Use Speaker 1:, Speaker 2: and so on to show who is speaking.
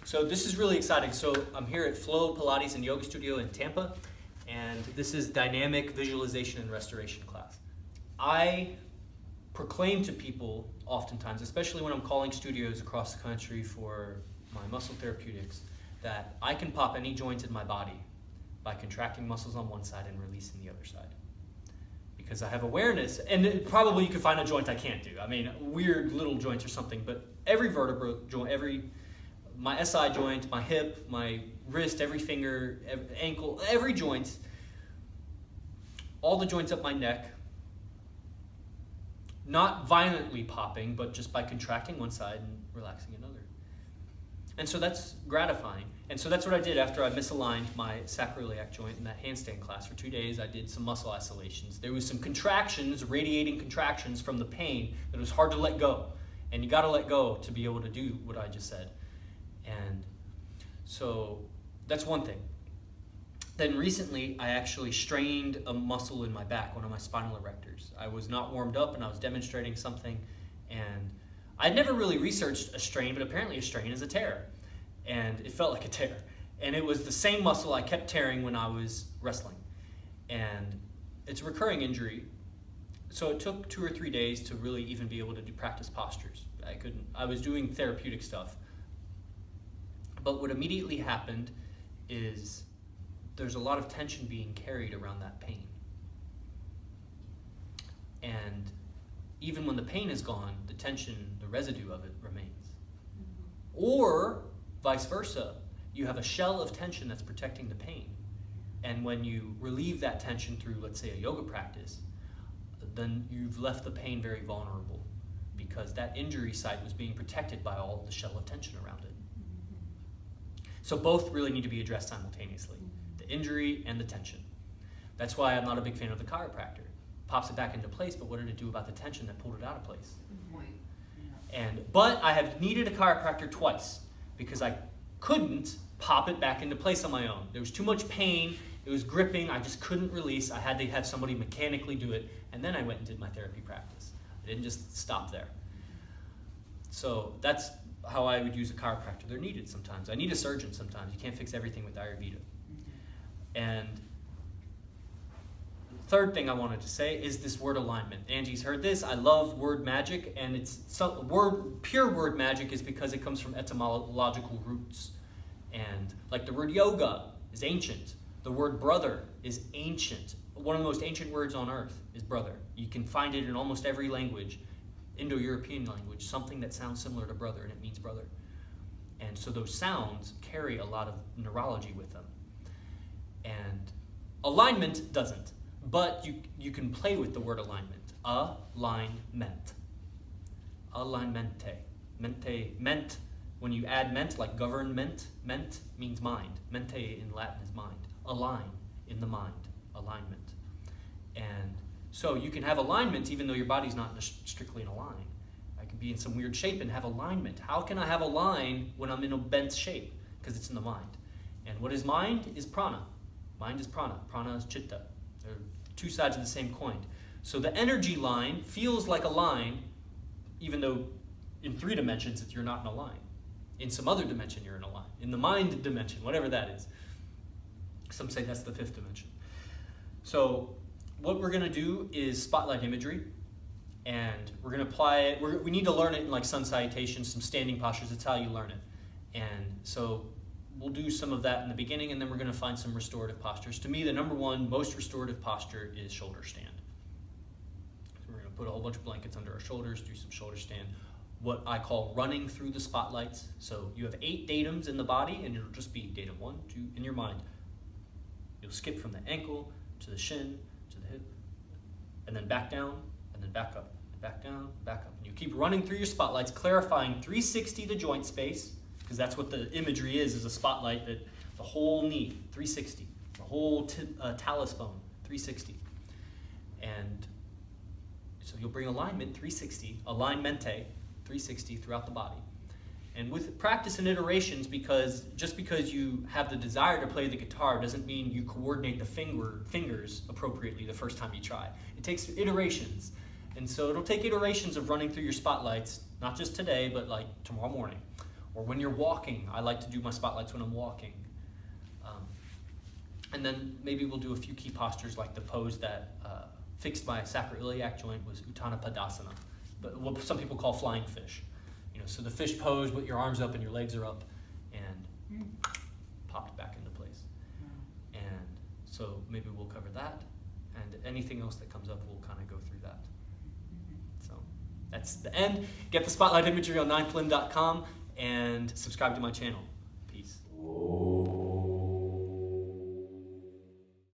Speaker 1: So this is really exciting. So I'm here at Flow Pilates and Yoga Studio in Tampa, and this is Dynamic Visualization and Restoration class. I proclaim to people oftentimes, especially when I'm calling studios across the country for my muscle therapeutics, that I can pop any joint in my body by contracting muscles on one side and releasing the other side. Because I have awareness, and probably you could find a joint I can't do. I mean, weird little joints or something, but every vertebra joint, my SI joint, my hip, my wrist, every finger, every ankle, every joint, all the joints up my neck, not violently popping, but just by contracting one side and relaxing another. And so that's gratifying. And so that's what I did after I misaligned my sacroiliac joint in that handstand class. For 2 days, I did some muscle isolations. There was some contractions, radiating contractions from the pain that was hard to let go. And you gotta let go to be able to do what I just said. And so that's one thing. Then recently, I actually strained a muscle in my back, one of my spinal erectors. I was not warmed up and I was demonstrating something, and I'd never really researched a strain, but apparently a strain is a tear. And it felt like a tear. And it was the same muscle I kept tearing when I was wrestling. And it's a recurring injury. So it took 2 or 3 days to really even be able to practice postures. I was doing therapeutic stuff. But what immediately happened is there's a lot of tension being carried around that pain. And even when the pain is gone, the tension, the residue of it remains. Or vice versa, you have a shell of tension that's protecting the pain. And when you relieve that tension through, let's say, a yoga practice, then you've left the pain very vulnerable because that injury site was being protected by all the shell of tension around it. So both really need to be addressed simultaneously, the injury and the tension. That's why I'm not a big fan of the chiropractor. Pops it back into place, but what did it do about the tension that pulled it out of place? But I have needed a chiropractor twice because I couldn't pop it back into place on my own. There was too much pain, it was gripping, I just couldn't release. I had to have somebody mechanically do it, and then I went and did my therapy practice. I didn't just stop there. So that's how I would use a chiropractor. They're needed sometimes. I need a surgeon sometimes. You can't fix everything with Ayurveda. And the third thing I wanted to say is this word alignment. Angie's heard this. I love word magic, and pure word magic is because it comes from etymological roots. And like the word yoga is ancient. The word brother is ancient. One of the most ancient words on earth is brother. You can find it in almost every language, Indo-European language, something that sounds similar to brother, and it means brother. And so those sounds carry a lot of neurology with them. And alignment doesn't, but you can play with the word alignment. Alignment. Alignmente. Mente, when you add ment, like government, ment means mind. Mente in Latin is mind. Align in the mind. Alignment. And so you can have alignment even though your body's not strictly in a line. I could be in some weird shape and have alignment. How can I have a line when I'm in a bent shape? Because it's in the mind. And what is mind is prana. Mind is prana. Prana is chitta. They're two sides of the same coin. So the energy line feels like a line, even though in 3 dimensions you're not in a line. In some other dimension you're in a line. In the mind dimension, whatever that is. Some say that's the 5th dimension. So what we're going to do is spotlight imagery, and we're going to apply it. We need to learn it in like sun salutation, some standing postures. That's how you learn it. And so we'll do some of that in the beginning, and then we're going to find some restorative postures. To me, the number one most restorative posture is shoulder stand. So we're going to put a whole bunch of blankets under our shoulders, do some shoulder stand, what I call running through the spotlights. So you have 8 datums in the body, and it'll just be datum 1, 2 in your mind. You'll skip from the ankle to the shin, to the hip, and then back down, and then back up, and back down, back up. And you keep running through your spotlights, clarifying 360 the joint space, because that's what the imagery is a spotlight, that the whole knee, 360, the whole talus bone, 360. And so you'll bring alignment, 360, alignmente, 360 throughout the body. And with practice and iterations, because just because you have the desire to play the guitar doesn't mean you coordinate the fingers appropriately the first time you try. It takes iterations. And so it'll take iterations of running through your spotlights, not just today, but like tomorrow morning, or when you're walking. I like to do my spotlights when I'm walking. And then maybe we'll do a few key postures, like the pose that fixed my sacroiliac joint was Utthana Padasana, but what some people call flying fish. So the fish pose with your arms up and your legs are up, and popped back into place. And so maybe we'll cover that, and anything else that comes up, we'll kind of go through that. So that's the end. Get the spotlight imagery on 9thlimb.com and subscribe to my channel.